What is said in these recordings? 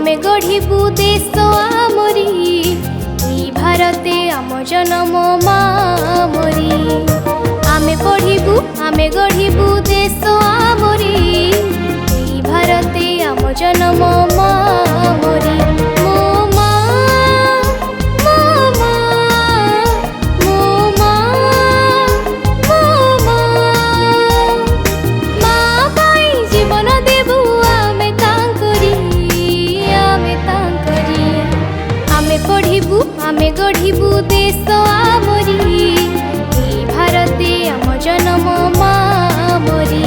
आमे गढ़िबू देश आमरी ई भारते आम जन्म मामरी। आमे पढ़िबू आमे गढ़िबू देश आमरी ई भारते आम जन्म मामरी। मो माँ मो माँ मो माँ मो माँ माँ पाई जीवन देबू आमे तांकरी आमे पढ़िबू आमे गढ़िबू देश आमरी ई भारते आम जन्म मामरी।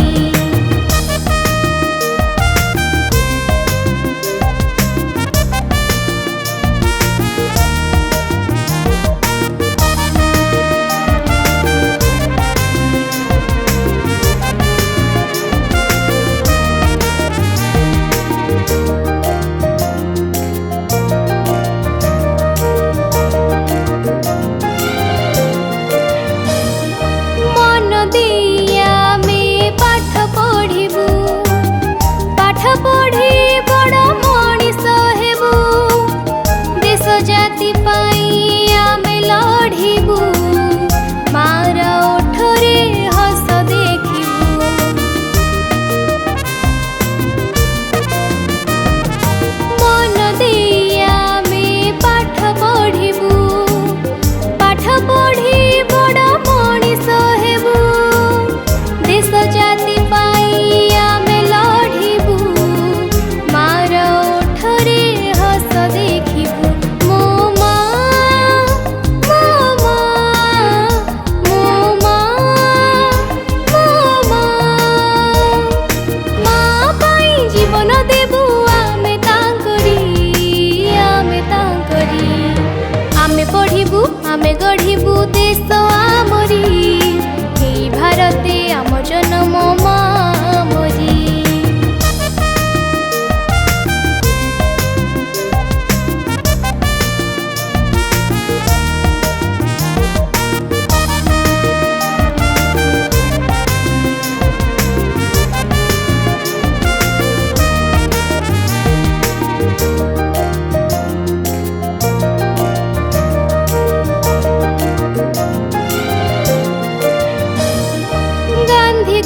आमे गढ़िबू देश आमरी ई भारते आम जन्म मामरी।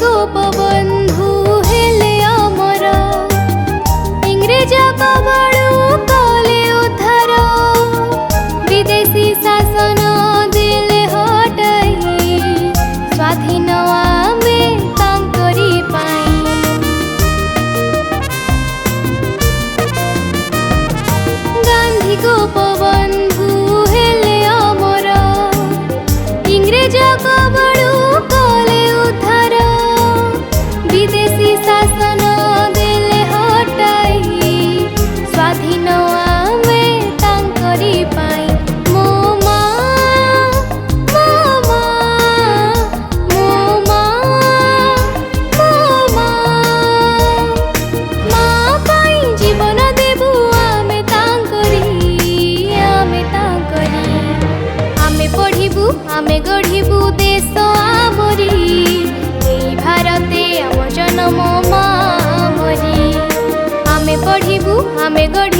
गोपबंधु हेले अमर इंग्रेज कबड़ू कले उद्धार विदेशी शासन दिले हटाई स्वाधीन आमे तांकरी पाई। गांधी गोपबंधु हेले अमर इंग्रेज कबड़ू कले उद्धार विदेशी शासन दिले हटाई स्वाधीन आमे तांकरी पाई। मो माँ मो माँ मो माँ मो माँ माँ पाई जीवन देबू आमे तांकरी आमे पढ़िबू आमे गढ़िबू देश आमरी ई भारते आम जन्म मामरी। आमे पढ़िबू आमे गढ़ी